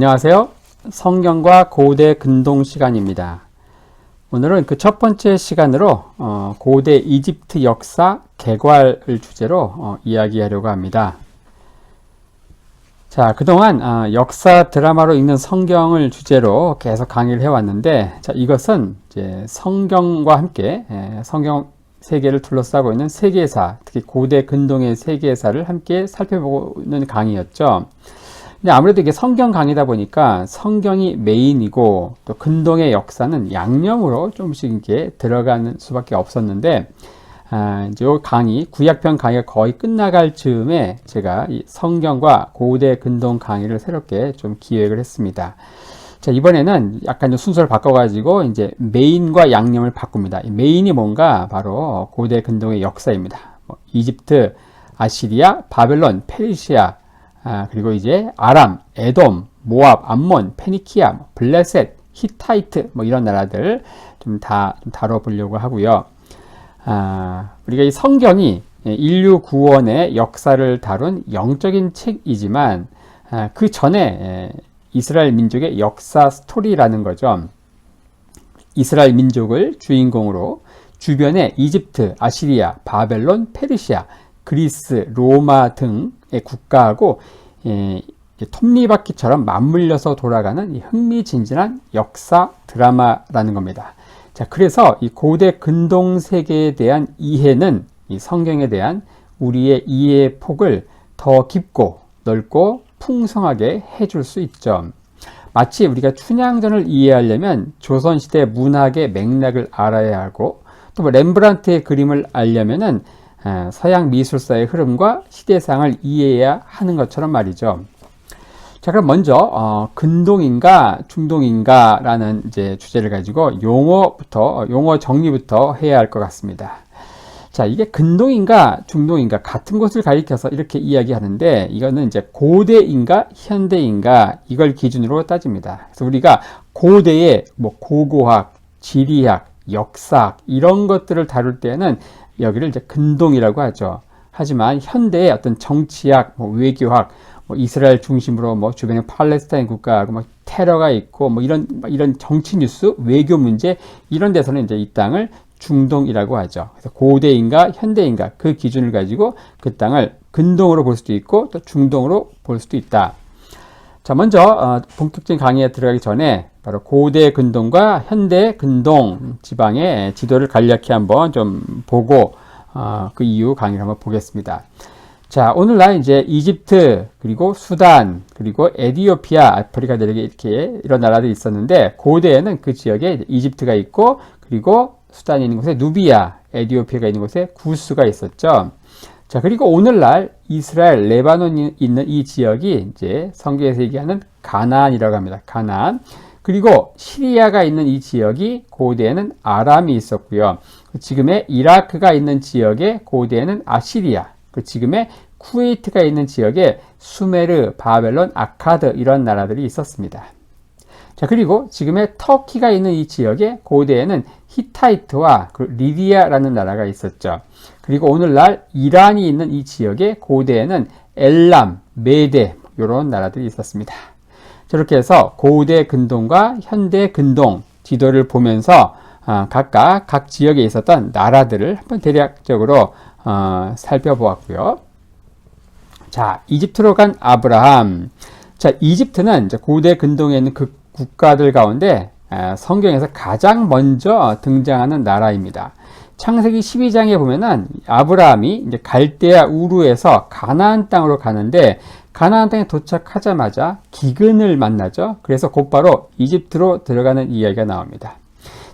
안녕하세요. 성경과 고대 근동 시간입니다. 오늘은 그 첫 번째 시간으로 고대 이집트 역사 개괄을 주제로 이야기하려고 합니다. 자, 그동안 역사 드라마로 읽는 성경을 주제로 계속 강의를 해왔는데, 자, 이것은 이제 성경과 함께 성경 세계를 둘러싸고 있는 세계사, 특히 고대 근동의 세계사를 함께 살펴보는 강의였죠. 근데 아무래도 이게 성경 강의다 보니까 성경이 메인이고 또 근동의 역사는 양념으로 조금씩 이렇게 들어가는 수밖에 없었는데, 이제 이 강의, 구약편 강의가 거의 끝나갈 즈음에 제가 이 성경과 고대 근동 강의를 새롭게 좀 기획을 했습니다. 자, 이번에는 약간 좀 순서를 바꿔가지고 이제 메인과 양념을 바꿉니다. 이 메인이 뭔가 바로 고대 근동의 역사입니다. 이집트, 아시리아, 바벨론, 페르시아, 그리고 이제 아람, 에돔, 모압, 암몬, 페니키아, 블레셋, 히타이트 이런 나라들 좀 다뤄보려고 하고요. 우리가 이 성경이 인류 구원의 역사를 다룬 영적인 책이지만 그 전에 이스라엘 민족의 역사 스토리라는 거죠. 이스라엘 민족을 주인공으로 주변에 이집트, 아시리아, 바벨론, 페르시아, 그리스, 로마 등의 국가하고 톱니바퀴처럼 맞물려서 돌아가는 이 흥미진진한 역사 드라마라는 겁니다. 자, 그래서 이 고대 근동 세계에 대한 이해는 이 성경에 대한 우리의 이해의 폭을 더 깊고 넓고 풍성하게 해줄 수 있죠. 마치 우리가 춘향전을 이해하려면 조선시대 문학의 맥락을 알아야 하고, 또 렘브란트의 그림을 알려면은 서양 미술사의 흐름과 시대상을 이해해야 하는 것처럼 말이죠. 자, 그럼 먼저 근동인가 중동인가 라는 이제 주제를 가지고 용어 정리부터 해야 할 것 같습니다. 자, 이게 근동인가 중동인가 같은 곳을 가리켜서 이렇게 이야기하는데, 이거는 이제 고대인가 현대인가 이걸 기준으로 따집니다. 그래서 우리가 고대의 고고학, 지리학, 역사학 이런 것들을 다룰 때는 여기를 이제 근동이라고 하죠. 하지만 현대의 어떤 정치학, 외교학, 이스라엘 중심으로 주변에 팔레스타인 국가하고 테러가 있고 이런 정치 뉴스, 외교 문제 이런 데서는 이제 이 땅을 중동이라고 하죠. 그래서 고대인가 현대인가 그 기준을 가지고 그 땅을 근동으로 볼 수도 있고 또 중동으로 볼 수도 있다. 자, 먼저 본격적인 강의에 들어가기 전에 바로 고대 근동과 현대 근동 지방의 지도를 간략히 한번 좀 보고 그 이후 강의를 한번 보겠습니다. 자, 오늘날 이제 이집트, 그리고 수단, 그리고 에티오피아, 아프리카 대륙에 이렇게 이런 나라들이 있었는데, 고대에는 그 지역에 이집트가 있고, 그리고 수단이 있는 곳에 누비아, 에티오피아가 있는 곳에 구스가 있었죠. 자, 그리고 오늘날 이스라엘, 레바논이 있는 이 지역이 이제 성경에서 얘기하는 가나안이라고 합니다. 가나안. 그리고 시리아가 있는 이 지역이 고대에는 아람이 있었고요. 지금의 이라크가 있는 지역에 고대에는 아시리아, 지금의 쿠웨이트가 있는 지역에 수메르, 바벨론, 아카드 이런 나라들이 있었습니다. 자, 그리고 지금의 터키가 있는 이 지역에 고대에는 히타이트와 리디아라는 나라가 있었죠. 그리고 오늘날 이란이 있는 이 지역에 고대에는 엘람, 메데 이런 나라들이 있었습니다. 저렇게 해서 고대 근동과 현대 근동 지도를 보면서 각각 각 지역에 있었던 나라들을 한번 대략적으로 살펴보았고요. 자, 이집트로 간 아브라함. 자, 이집트는 이제 고대 근동에 있는 그 국가들 가운데 성경에서 가장 먼저 등장하는 나라입니다. 창세기 12장에 보면은 아브라함이 이제 갈대아 우르에서 가나안 땅으로 가는데, 가나안 땅에 도착하자마자 기근을 만나죠. 그래서 곧바로 이집트로 들어가는 이야기가 나옵니다.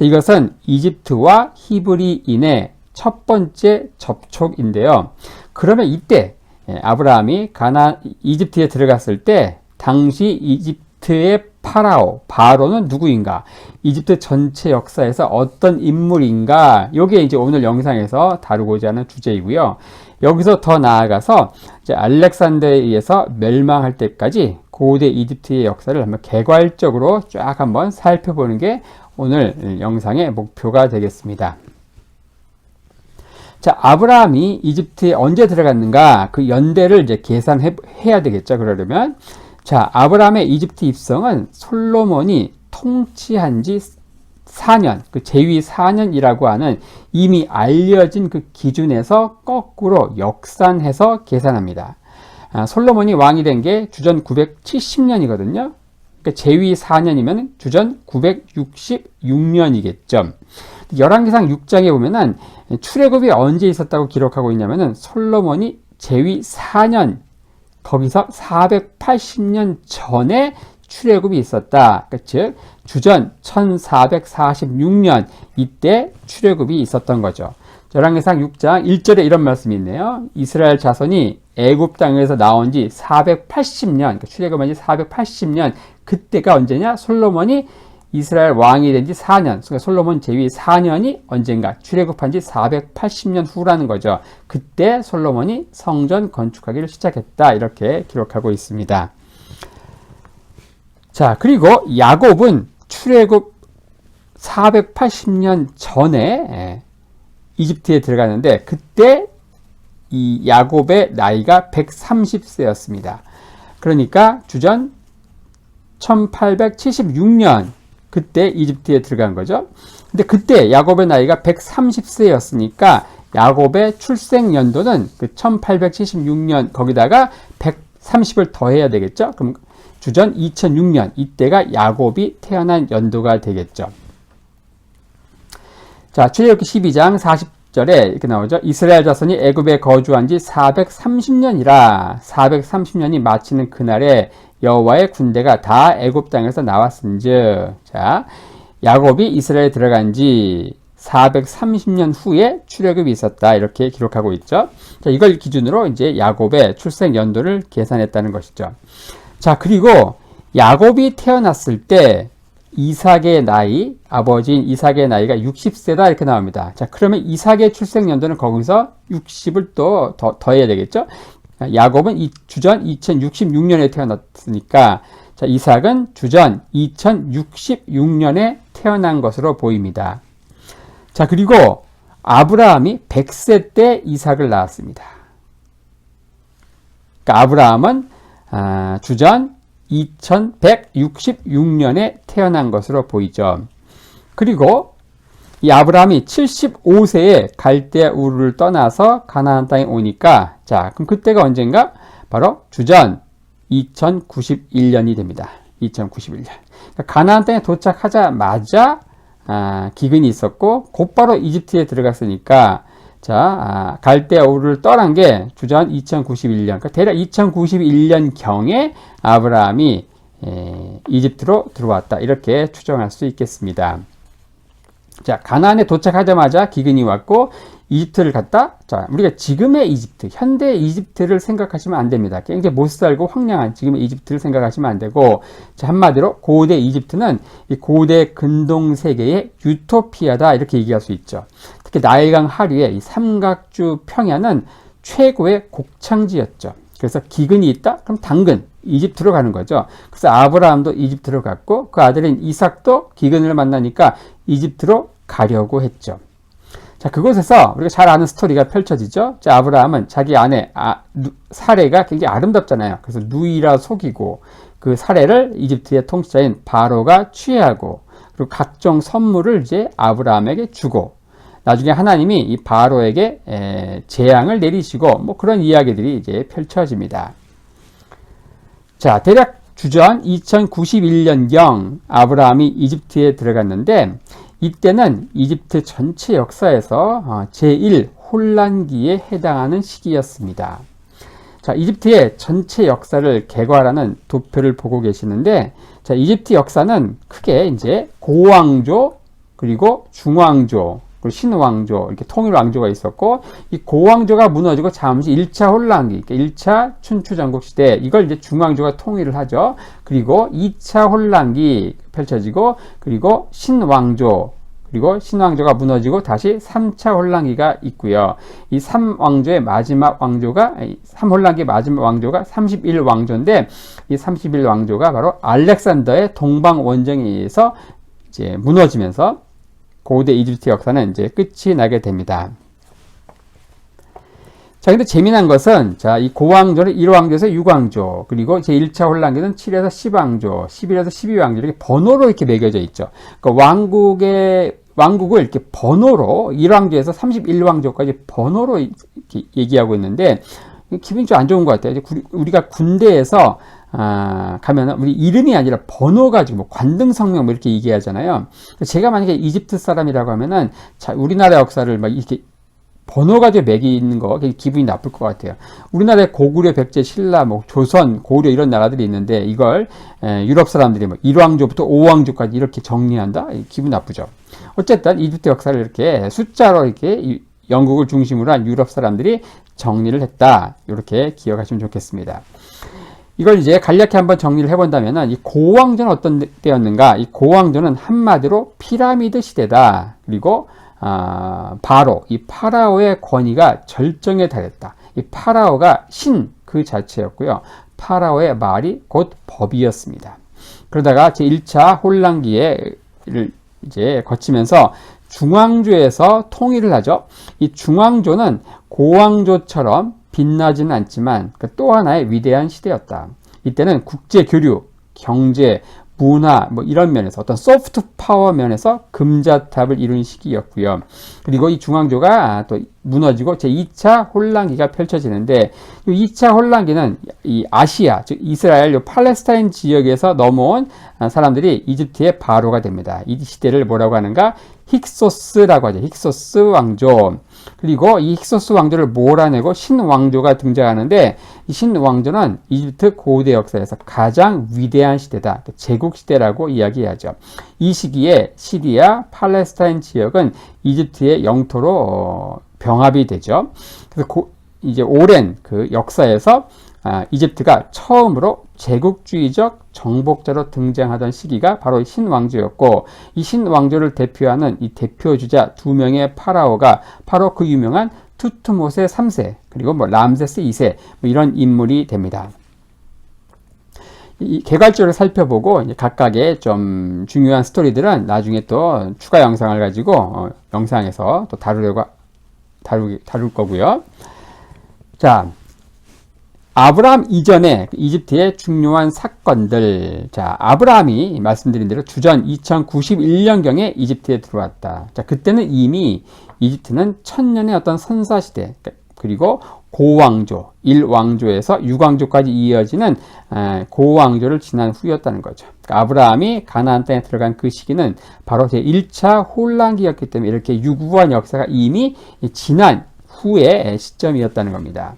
이것은 이집트와 히브리인의 첫 번째 접촉인데요. 그러면 이때 아브라함이 이집트에 들어갔을 때 당시 이집트의 바로는 누구인가? 이집트 전체 역사에서 어떤 인물인가? 이게 이제 오늘 영상에서 다루고자 하는 주제이고요. 여기서 더 나아가서 이제 알렉산더에 의해서 멸망할 때까지 고대 이집트의 역사를 한번 개괄적으로 쫙 한번 살펴보는 게 오늘 영상의 목표가 되겠습니다. 자, 아브라함이 이집트에 언제 들어갔는가? 그 연대를 이제 계산해야 되겠죠. 그러려면 자, 아브라함의 이집트 입성은 솔로몬이 통치한 지 4년, 그 제위 4년이라고 하는 이미 알려진 그 기준에서 거꾸로 역산해서 계산합니다. 솔로몬이 왕이 된 게 주전 970년이거든요. 그러니까 제위 4년이면 주전 966년이겠죠. 열왕기상 6장에 보면은 출애굽이 언제 있었다고 기록하고 있냐면은 솔로몬이 제위 4년, 거기서 480년 전에 출애굽이 있었다. 그러니까 즉 주전 1446년 이때 출애굽이 있었던 거죠. 열왕기상 6장 1절에 이런 말씀이 있네요. 이스라엘 자손이 애굽 땅에서 나온 지 480년, 그러니까 출애굽한 지 480년, 그때가 언제냐? 솔로몬이 이스라엘 왕이 된 지 4년, 그러니까 솔로몬 제위 4년이 언젠가 출애굽한 지 480년 후라는 거죠. 그때 솔로몬이 성전 건축하기를 시작했다. 이렇게 기록하고 있습니다. 자, 그리고 야곱은 출애굽 480년 전에 이집트에 들어가는데 그때 이 야곱의 나이가 130세였습니다. 그러니까 주전 1876년 그때 이집트에 들어간 거죠. 근데 그때 야곱의 나이가 130세였으니까 야곱의 출생 연도는 그 1876년 거기다가 130을 더해야 되겠죠. 그럼 주전 2006년 이때가 야곱이 태어난 연도가 되겠죠. 자, 출애굽기 12장 40절에 이렇게 나오죠. 이스라엘 자손이 애굽에 거주한 지 430년이라 430년이 마치는 그날에 여호와의 군대가 다 애굽 땅에서 나왔은즉. 자, 야곱이 이스라엘에 들어간 지 430년 후에 출애굽이 있었다. 이렇게 기록하고 있죠. 자, 이걸 기준으로 이제 야곱의 출생 연도를 계산했다는 것이죠. 자, 그리고 야곱이 태어났을 때 이삭의 나이, 아버지인 이삭의 나이가 60세다 이렇게 나옵니다. 자, 그러면 이삭의 출생 연도는 거기서 60을 또 더해야 되겠죠? 야곱은 주전 2066년에 태어났으니까 자, 이삭은 주전 2066년에 태어난 것으로 보입니다. 자, 그리고 아브라함이 100세 때 이삭을 낳았습니다. 그러니까 아브라함은 주전 2166년에 태어난 것으로 보이죠. 그리고 이 아브라함이 75세에 갈대아 우르를 떠나서 가나안 땅에 오니까 자, 그럼 그때가 언젠가? 바로 주전 2091년이 됩니다. 2091년. 그러니까 가나안 땅에 도착하자마자 기근이 있었고 곧바로 이집트에 들어갔으니까 자, 갈대아 우르를 떠난 게 주전 2091년. 그러니까 대략 2091년경에 아브라함이 이집트로 들어왔다. 이렇게 추정할 수 있겠습니다. 자, 가나안에 도착하자마자 기근이 왔고 이집트를 갔다. 자, 우리가 지금의 이집트, 현대 이집트를 생각하시면 안 됩니다. 굉장히 못살고 황량한 지금의 이집트를 생각하시면 안 되고, 자, 한마디로 고대 이집트는 이 고대 근동 세계의 유토피아다 이렇게 얘기할 수 있죠. 특히 나일강 하류의 이 삼각주 평야는 최고의 곡창지였죠. 그래서 기근이 있다? 그럼 당근 이집트로 가는 거죠. 그래서 아브라함도 이집트로 갔고 그 아들인 이삭도 기근을 만나니까 이집트로 가려고 했죠. 자, 그곳에서 우리가 잘 아는 스토리가 펼쳐지죠. 자, 아브라함은 자기 아내 사레가 굉장히 아름답잖아요. 그래서 누이라 속이고 그 사레를 이집트의 통치자인 바로가 취하고 그리고 각종 선물을 이제 아브라함에게 주고 나중에 하나님이 이 바로에게 재앙을 내리시고 뭐 그런 이야기들이 이제 펼쳐집니다. 자, 대략 주전 2091년경 아브라함이 이집트에 들어갔는데 이때는 이집트 전체 역사에서 제1 혼란기에 해당하는 시기였습니다. 자, 이집트의 전체 역사를 개괄하는 도표를 보고 계시는데 자, 이집트 역사는 크게 이제 고왕조 그리고 중왕조 그리고 신왕조 이렇게 통일왕조가 있었고 이 고왕조가 무너지고 잠시 1차 혼란기, 그러니까 1차 춘추전국 시대 이걸 이제 중왕조가 통일을 하죠. 그리고 2차 혼란기 펼쳐지고 그리고 신왕조가 무너지고 다시 3차 혼란기가 있고요. 이 3왕조의 마지막 왕조가 3혼란기의 마지막 왕조가 31왕조인데 이 31왕조가 바로 알렉산더의 동방 원정에 의해서 이제 무너지면서 고대 이집트 역사는 이제 끝이 나게 됩니다. 자, 근데 재미난 것은, 자, 이 고왕조는 1왕조에서 6왕조, 그리고 제1차 혼란기는 7에서 10왕조, 11에서 12왕조, 이렇게 번호로 이렇게 매겨져 있죠. 그러니까 왕국을 이렇게 번호로 1왕조에서 31왕조까지 번호로 이렇게 얘기하고 있는데, 기분이 좀 안 좋은 것 같아요. 우리가 군대에서 가면은 우리 이름이 아니라 번호 가지고 뭐 관등성명 뭐 이렇게 얘기하잖아요. 제가 만약에 이집트 사람이라고 하면은 자, 우리나라 역사를 막 이렇게 번호 가지고 매기는 거 기분이 나쁠 것 같아요. 우리나라에 고구려, 백제, 신라, 뭐 조선, 고려 이런 나라들이 있는데 이걸 유럽 사람들이 뭐 1왕조부터 5왕조까지 이렇게 정리한다? 기분 나쁘죠. 어쨌든 이집트 역사를 이렇게 숫자로 이렇게 영국을 중심으로 한 유럽 사람들이 정리를 했다. 이렇게 기억하시면 좋겠습니다. 이걸 이제 간략히 한번 정리를 해본다면은 이 고왕조는 어떤 때였는가? 이 고왕조는 한마디로 피라미드 시대다. 그리고 바로 이 파라오의 권위가 절정에 달했다. 이 파라오가 신 그 자체였고요. 파라오의 말이 곧 법이었습니다. 그러다가 제1차 혼란기를 이제 거치면서 중왕조에서 통일을 하죠. 이 중왕조는 고왕조처럼 빛나지는 않지만 또 하나의 위대한 시대였다. 이때는 국제 교류, 경제, 문화 뭐 이런 면에서 어떤 소프트 파워 면에서 금자탑을 이룬 시기였고요. 그리고 이 중왕조가 또 무너지고 제2차 혼란기가 펼쳐지는데 이 2차 혼란기는 이 아시아, 즉 이스라엘, 팔레스타인 지역에서 넘어온 사람들이 이집트의 바로가 됩니다. 이 시대를 뭐라고 하는가? 힉소스라고 하죠. 힉소스 왕조. 그리고 이 힉소스 왕조를 몰아내고 신왕조가 등장하는데 이 신왕조는 이집트 고대 역사에서 가장 위대한 시대다. 제국시대라고 이야기하죠. 이 시기에 시리아, 팔레스타인 지역은 이집트의 영토로 병합이 되죠. 그래서 이제 오랜 그 역사에서 이집트가 처음으로 제국주의적 정복자로 등장하던 시기가 바로 신왕조였고 이 신왕조를 대표하는 이 대표주자 두 명의 파라오가 바로 그 유명한 투트모세 3세 그리고 뭐 람세스 2세 뭐 이런 인물이 됩니다. 이 개괄적으로 살펴보고 이제 각각의 좀 중요한 스토리들은 나중에 또 추가 영상을 가지고 영상에서 또 다룰 거고요. 자, 아브라함 이전에 이집트의 중요한 사건들. 자, 아브라함이 말씀드린 대로 주전 2091년경에 이집트에 들어왔다. 자, 그때는 이미 이집트는 천년의 어떤 선사시대, 그리고 고왕조, 1왕조에서 6왕조까지 이어지는 고왕조를 지난 후였다는 거죠. 그러니까 아브라함이 가나안 땅에 들어간 그 시기는 바로 제1차 혼란기였기 때문에 이렇게 유구한 역사가 이미 지난 후의 시점이었다는 겁니다.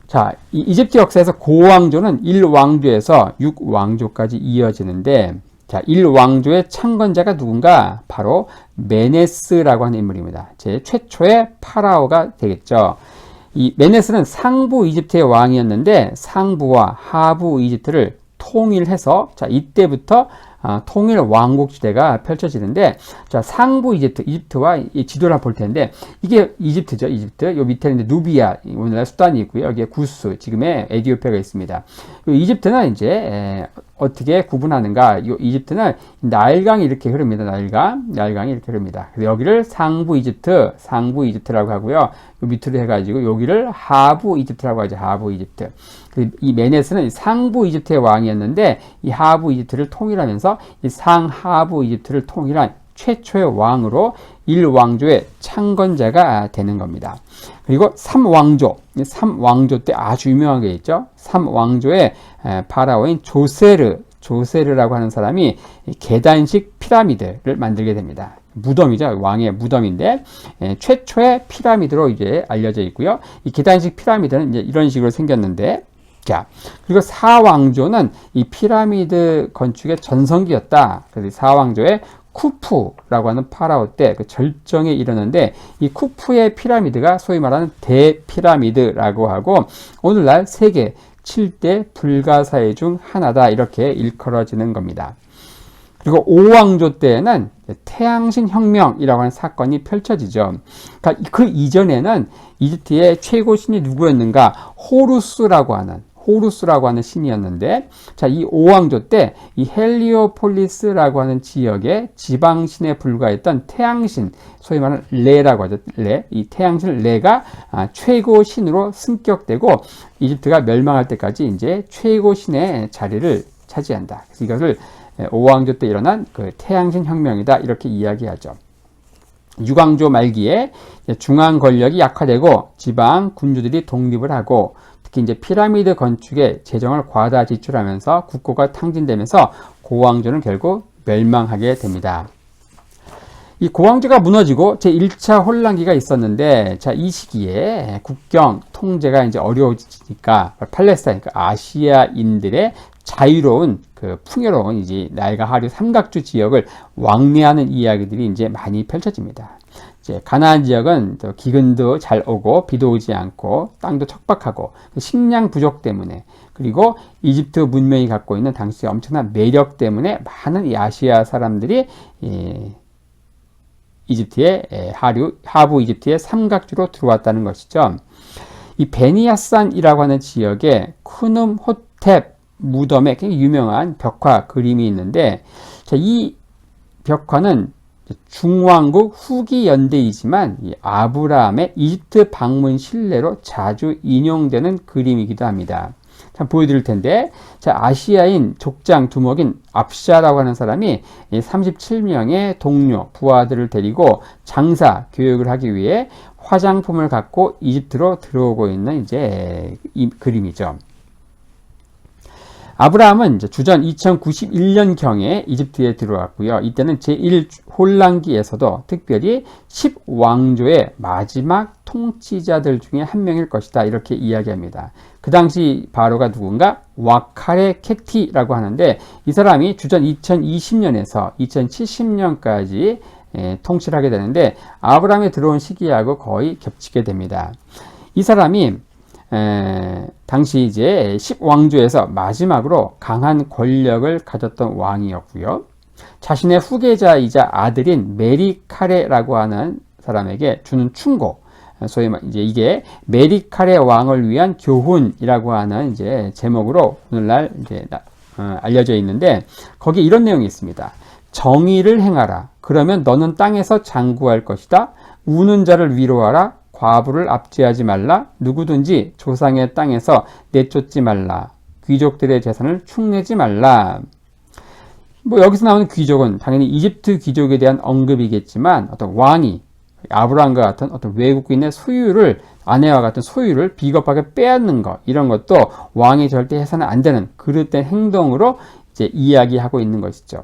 자, 이집트 역사에서 고왕조는 1왕조에서 6왕조까지 이어지는데, 자, 1왕조의 창건자가 누군가? 바로 메네스라고 하는 인물입니다. 제 최초의 파라오가 되겠죠. 이 메네스는 상부 이집트의 왕이었는데, 상부와 하부 이집트를 통일해서, 자, 이때부터 통일 왕국 시대가 펼쳐지는데, 자, 상부 이집트와 이 지도를 볼 텐데, 이게 이집트죠, 이집트. 요 밑에는 이제 누비아, 오늘날 수단이 있고요. 여기에 구스, 지금의 에티오피아가 있습니다. 이집트는 이제 어떻게 구분하는가? 이집트는 나일강이 이렇게 흐릅니다. 나일강이 이렇게 흐릅니다. 그래서 여기를 상부 이집트라고 하고요. 요 밑으로 해가지고 여기를 하부 이집트라고 하죠. 하부 이집트. 이 메네스는 상부 이집트의 왕이었는데 이 하부 이집트를 통일하면서 이 상하부 이집트를 통일한 최초의 왕으로 1왕조의 창건자가 되는 겁니다. 그리고 3왕조 때 아주 유명한 게 있죠. 3왕조의 파라오인 조세르라고 하는 사람이 계단식 피라미드를 만들게 됩니다. 무덤이죠. 왕의 무덤인데 최초의 피라미드로 이제 알려져 있고요. 이 계단식 피라미드는 이제 이런 식으로 생겼는데, 자, 그리고 4왕조는 이 피라미드 건축의 전성기였다. 그래서 4왕조의 쿠푸라고 하는 파라오 때 그 절정에 이르는데, 이 쿠푸의 피라미드가 소위 말하는 대피라미드라고 하고 오늘날 세계 7대 불가사의 중 하나다, 이렇게 일컬어지는 겁니다. 그리고 5왕조 때에는 태양신 혁명이라고 하는 사건이 펼쳐지죠. 그러니까 그 이전에는 이집트의 최고 신이 누구였는가? 호루스라고 하는 호루스라고 하는 신이었는데, 자, 이 오왕조 때 이 헬리오폴리스라고 하는 지역의 지방신에 불과했던 태양신, 소위 말하는 레라고 하죠. 레. 이 태양신 레가 최고 신으로 승격되고 이집트가 멸망할 때까지 이제 최고 신의 자리를 차지한다. 그래서 이것을 오왕조 때 일어난 그 태양신 혁명이다. 이렇게 이야기하죠. 유광조 말기에 중앙 권력이 약화되고 지방 군주들이 독립을 하고 특히 이제 피라미드 건축에 재정을 과다 지출하면서 국고가 탕진되면서 고왕조는 결국 멸망하게 됩니다. 이 고왕조가 무너지고 제1차 혼란기가 있었는데, 자, 이 시기에 국경 통제가 이제 어려워지니까 팔레스타인, 그러니까 아시아인들의 자유로운 그 풍요로운 이제 나일강 하류 삼각주 지역을 왕래하는 이야기들이 이제 많이 펼쳐집니다. 이제 가나안 지역은 또 기근도 잘 오고 비도 오지 않고 땅도 척박하고 식량 부족 때문에, 그리고 이집트 문명이 갖고 있는 당시의 엄청난 매력 때문에 많은 이 아시아 사람들이 이집트의 하부 이집트의 삼각주로 들어왔다는 것이죠. 이 베니아산이라고 하는 지역에 쿠눔호텝 무덤에 굉장히 유명한 벽화 그림이 있는데, 자, 이 벽화는 중왕국 후기 연대이지만 이 아브라함의 이집트 방문 신뢰로 자주 인용되는 그림이기도 합니다. 자, 보여드릴 텐데, 자, 아시아인 족장 두목인 압샤라고 하는 사람이 37명의 동료, 부하들을 데리고 장사 교육을 하기 위해 화장품을 갖고 이집트로 들어오고 있는 이제 이 그림이죠. 아브라함은 이제 주전 2091년경에 이집트에 들어왔고요. 이때는 제1혼란기에서도 특별히 10왕조의 마지막 통치자들 중에 한 명일 것이다. 이렇게 이야기합니다. 그 당시 바로가 누군가? 와카레 캑티라고 하는데, 이 사람이 주전 2020년에서 2070년까지 통치를 하게 되는데, 아브라함이 들어온 시기하고 거의 겹치게 됩니다. 이 사람이 당시 이제 10왕조에서 마지막으로 강한 권력을 가졌던 왕이었고요. 자신의 후계자이자 아들인 메리카레라고 하는 사람에게 주는 충고, 소위 이제 이게 메리카레 왕을 위한 교훈이라고 하는 이제 제목으로 오늘날 이제 알려져 있는데, 거기에 이런 내용이 있습니다. 정의를 행하라. 그러면 너는 땅에서 장구할 것이다. 우는 자를 위로하라. 과부를 압제하지 말라. 누구든지 조상의 땅에서 내쫓지 말라. 귀족들의 재산을 축내지 말라. 뭐 여기서 나오는 귀족은 당연히 이집트 귀족에 대한 언급이겠지만, 어떤 왕이 아브라함과 같은 어떤 외국인의 소유를, 아내와 같은 소유를 비겁하게 빼앗는 것, 이런 것도 왕이 절대 해서는 안 되는 그릇된 행동으로 이제 이야기하고 있는 것이죠.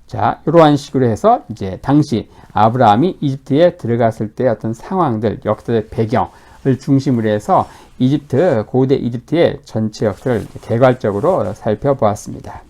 자, 이러한 식으로 해서 이제 당시 아브라함이 이집트에 들어갔을 때 어떤 상황들, 역사적 배경을 중심으로 해서 고대 이집트의 전체 역사를 개괄적으로 살펴보았습니다.